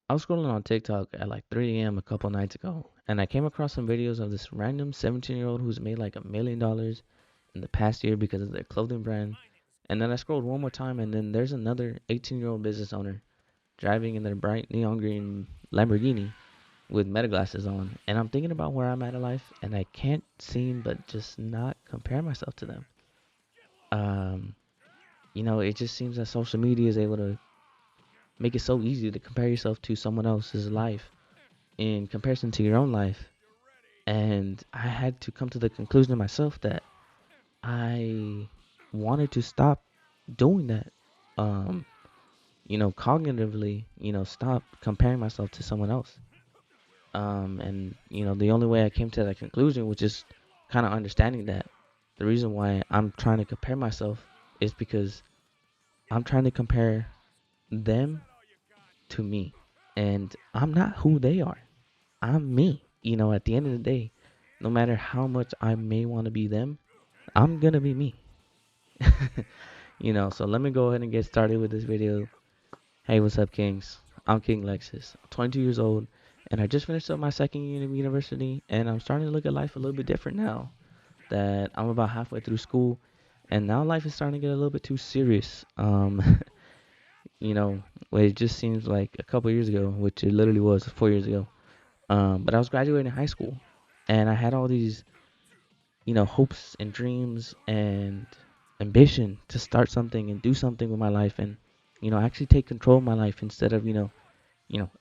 I was scrolling on TikTok at like 3 a.m. a couple nights ago, and I came across some videos of this random 17-year-old who's made like $1 million in the past year because of their clothing brand. And then I scrolled one more time, and then there's another 18-year-old business owner driving in their bright neon green Lamborghini with meta glasses on. And I'm thinking about where I'm at in life, and I can't seem but just not compare myself to them. Um, it just seems that social media is able to make it so easy to compare yourself to someone else's life in comparison to your own life. And I had to come to the conclusion myself that I wanted to stop doing that. Um, cognitively, stop comparing myself to someone else. And the only way I came to that conclusion was just kind of understanding that the reason why I'm trying to compare myself is because I'm trying to compare them to me. And I'm not who they are. I'm me. At the end of the day, no matter how much I may want to be them, I'm gonna be me. So let me go ahead and get started with this video. Hey, what's up, Kings? I'm King Lexus. I'm 22 years old, and I just finished up my second year of university, and I'm starting to look at life a little bit different now that I'm about halfway through school, and now life is starting to get a little bit too serious. You know, it just seems like a couple years ago, which it literally was 4 years ago. But I was graduating high school, and I had all these, hopes and dreams and ambition to start something and do something with my life, and actually take control of my life instead of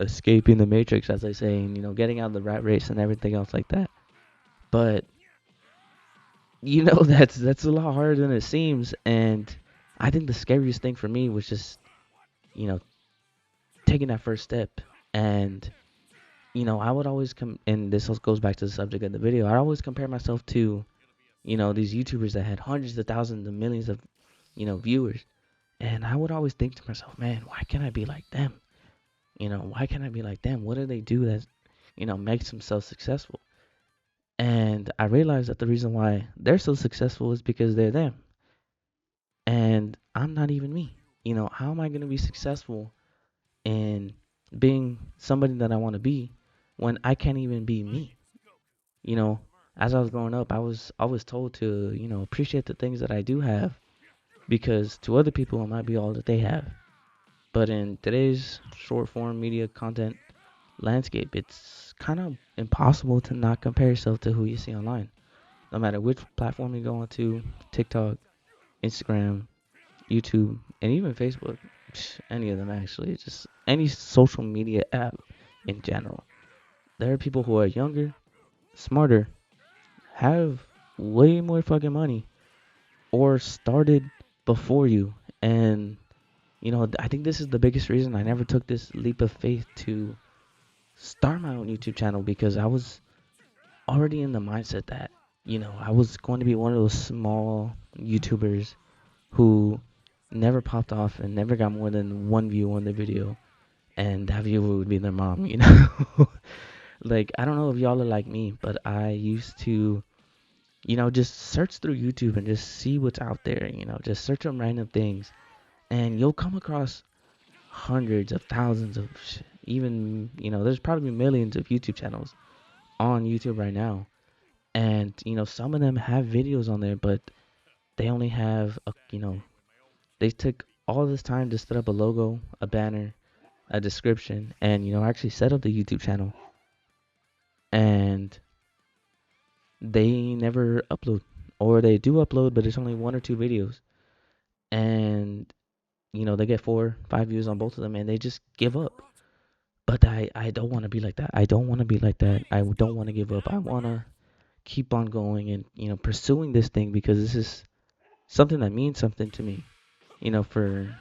escaping the matrix, as they say, and getting out of the rat race and everything else like that. But that's a lot harder than it seems, and I think the scariest thing for me was just you know taking that first step. And I would always come, and this also goes back to the subject of the video. I always compare myself to these YouTubers that had hundreds of thousands of millions of viewers, and I would always think to myself, man, why can't I be like them? Why can't I be like them? What do they do that makes them so successful? And I realized that the reason why they're so successful is because they're them, and I'm not even me. How am I going to be successful in being somebody that I want to be when I can't even be me? You know, as I was growing up, I was told to appreciate the things that I do have, because to other people it might be all that they have. But in today's short form media content landscape, it's kind of impossible to not compare yourself to who you see online. No matter which platform you go onto, TikTok, Instagram, YouTube, and even Facebook, any of them actually, just any social media app in general. There are people who are younger, smarter, have way more fucking money, or started before you. And, I think this is the biggest reason I never took this leap of faith to start my own YouTube channel, because I was already in the mindset that, I was going to be one of those small YouTubers who never popped off and never got more than one view on the video, and that viewer would be their mom. Like, I don't know if y'all are like me, but I used to, just search through YouTube and just see what's out there, just search on random things, and you'll come across hundreds of thousands of, even, there's probably millions of YouTube channels on YouTube right now. And, some of them have videos on there, but they only have, they took all this time to set up a logo, a banner, a description, and, actually set up the YouTube channel. And they never upload, or they do upload, but it's only one or two videos. And, they get 4, 5 views on both of them, and they just give up. But I don't want to be like that. I don't want to be like that. I don't want to give up. I want to keep on going and, pursuing this thing, because this is something that means something to me. For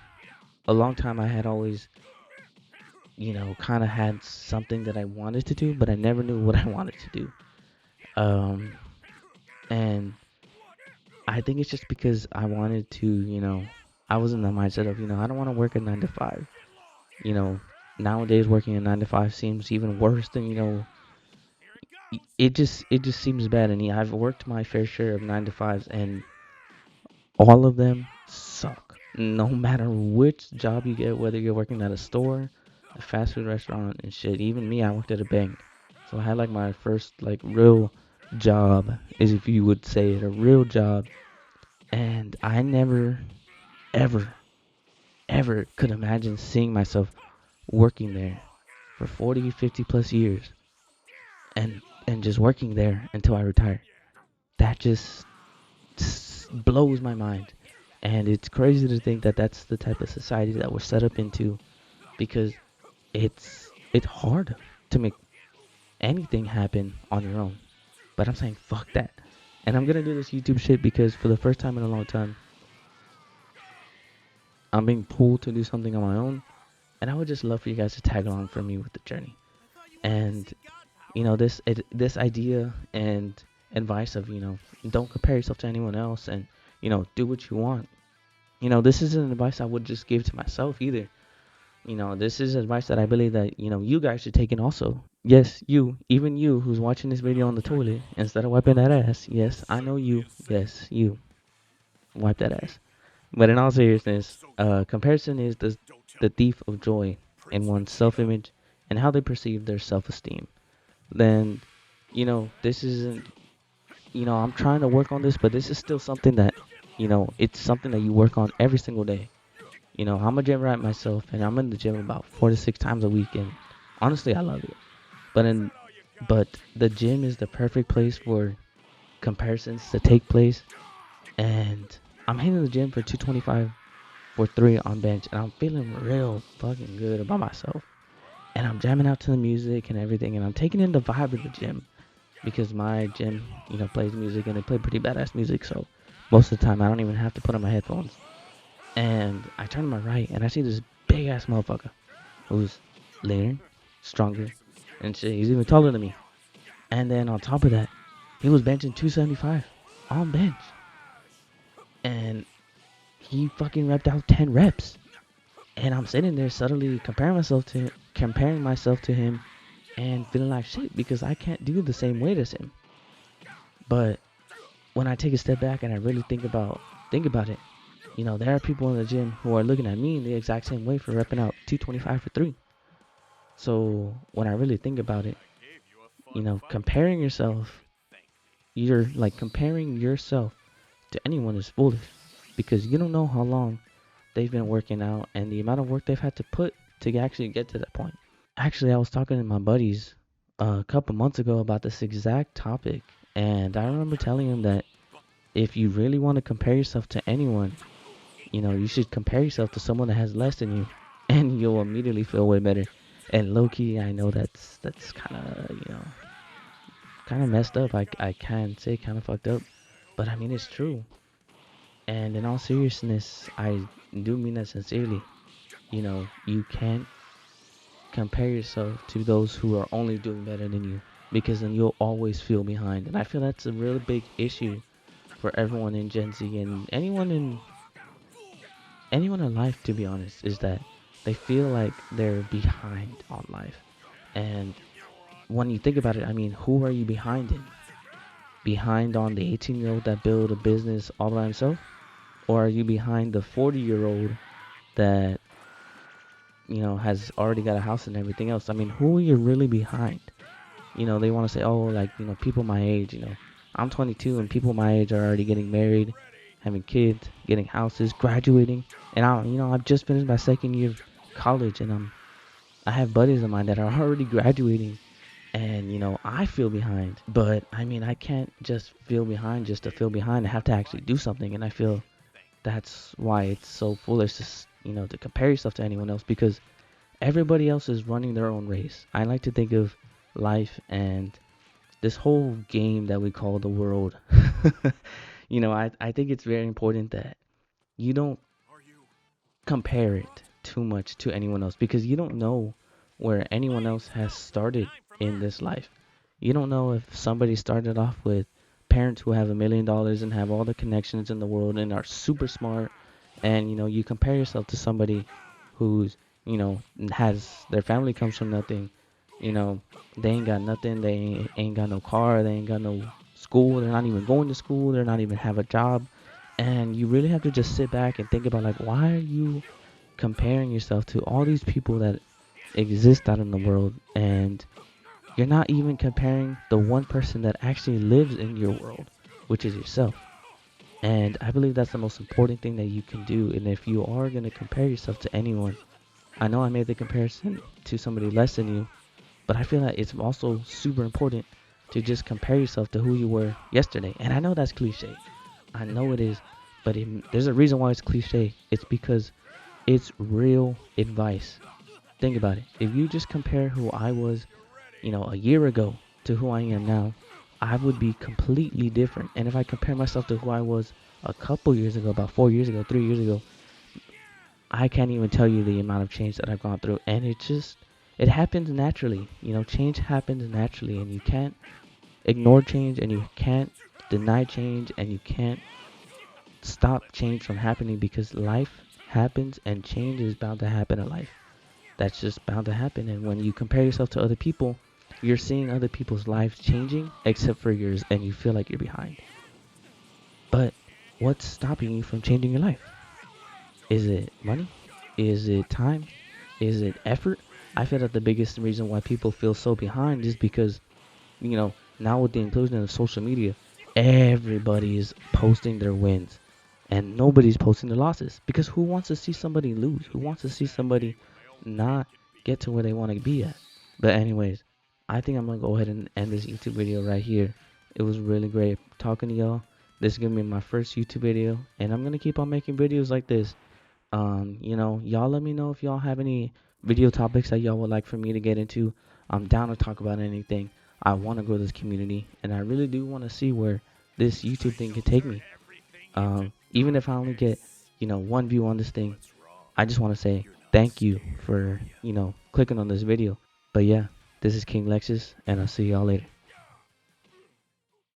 a long time, I had always, kind of had something that I wanted to do, but I never knew what I wanted to do. Um, and I think it's just because I wanted to, I was in the mindset of, I don't want to work a 9 to 5. You know, Nowadays working a 9 to 5 seems even worse than, it just seems bad. And I've worked my fair share of 9 to 5s, and all of them suck. No matter which job you get, whether you're working at a store, a fast food restaurant and shit. Even me, I worked at a bank. So I had like my first like real job, as if you would say it, a real job. And I never, ever, ever could imagine seeing myself working there for 40, 50 plus years and just working there until I retire. That just blows my mind. And it's crazy to think that that's the type of society that we're set up into, because it's hard to make anything happen on your own. But I'm saying fuck that. And I'm gonna do this YouTube shit because for the first time in a long time, I'm being pulled to do something on my own. And I would just love for you guys to tag along for me with the journey. And this idea and advice of don't compare yourself to anyone else, and do what you want. This isn't advice I would just give to myself either. This is advice that I believe that you guys should take in also. Yes, you, even you who's watching this video on the toilet instead of wiping that ass. Yes, I know you. Yes, you wipe that ass. But in all seriousness, comparison is the thief of joy in one's self-image and how they perceive their self-esteem. Then, this isn't, I'm trying to work on this, but this is still something that, it's something that you work on every single day. I'm a gym rat myself, and I'm in the gym about 4 to 6 times a week, and honestly, I love it. But but the gym is the perfect place for comparisons to take place, and I'm hitting the gym for 225 for 3 on bench, and I'm feeling real fucking good about myself. And I'm jamming out to the music and everything, and I'm taking in the vibe of the gym because my gym, plays music, and they play pretty badass music. So most of the time, I don't even have to put on my headphones. And I turn to my right, and I see this big ass motherfucker who's leaner, stronger, and shit. He's even taller than me. And then on top of that, he was benching 275 on bench, and he fucking repped out 10 reps. And I'm sitting there subtly comparing myself to him, and feeling like shit because I can't do the same weight as him. But when I take a step back and I really think about it, there are people in the gym who are looking at me in the exact same way for repping out 225 for 3. So when I really think about it, comparing yourself, you're like comparing yourself to anyone is foolish, because you don't know how long they've been working out and the amount of work they've had to put to actually get to that point. Actually, I was talking to my buddies a couple months ago about this exact topic, and I remember telling him that if you really want to compare yourself to anyone, you should compare yourself to someone that has less than you, and you'll immediately feel way better. And low key, I know that's kind of kind of messed up. I can say kind of fucked up, but I mean it's true. And in all seriousness, I do mean that sincerely. You can't compare yourself to those who are only doing better than you, because then you'll always feel behind. And I feel that's a really big issue for everyone in Gen Z and anyone in life, to be honest, is that they feel like they're behind on life. And when you think about it, I mean, who are you behind in? Behind on the 18-year-old that built a business all by himself? Or are you behind the 40-year-old that, has already got a house and everything else? I mean, who are you really behind? They want to say, oh, like, people my age, I'm 22 and people my age are already getting married, having kids, getting houses, graduating. And I've just finished my second year of college, and I have buddies of mine that are already graduating, and I feel behind. But I mean, I can't just feel behind just to feel behind. I have to actually do something, and I feel that's why it's so foolish to compare yourself to anyone else, because everybody else is running their own race. I like to think of life and this whole game that we call the world. I think it's very important that you don't compare it too much to anyone else, because you don't know where anyone else has started in this life. You don't know if somebody started off with parents who have $1 million and have all the connections in the world and are super smart, and you compare yourself to somebody who's has their family comes from nothing. They ain't got nothing. They ain't got no car. They ain't got no school. They're not even going to school. They're not even have a job. And you really have to just sit back and think about, like, why are you comparing yourself to all these people that exist out in the world, and you're not even comparing the one person that actually lives in your world, which is yourself. And I believe that's the most important thing that you can do. And if you are going to compare yourself to anyone, I know I made the comparison to somebody less than you, but I feel that it's also super important to just compare yourself to who you were yesterday. And I know that's cliche. I know it is, but there's a reason why it's cliche. It's because it's real advice. Think about it. If you just compare who I was, a year ago to who I am now, I would be completely different. And if I compare myself to who I was a couple years ago, about 4 years ago, 3 years ago, I can't even tell you the amount of change that I've gone through. And it happens naturally. Change happens naturally, and you can't ignore change, and you can't deny change, and you can't stop change from happening, because life happens and change is bound to happen in life. That's just bound to happen. And when you compare yourself to other people, you're seeing other people's lives changing except for yours, and you feel like you're behind. But what's stopping you from changing your life? Is it money? Is it time? Is it effort? I feel that the biggest reason why people feel so behind is because, now with the inclusion of social media, everybody is posting their wins and nobody's posting their losses, because who wants to see somebody lose? Who wants to see somebody not get to where they want to be at? But anyways, I think I'm gonna go ahead and end this YouTube video right here. It was really great talking to y'all. This is gonna be my first YouTube video, and I'm gonna keep on making videos like this. Y'all let me know if y'all have any video topics that y'all would like for me to get into. I'm down to talk about anything. I want to grow this community, and I really do want to see where this YouTube thing can take me. Even if I only get, one view on this thing, I just want to say thank you for, clicking on this video. But yeah, this is King Lexus, and I'll see y'all later.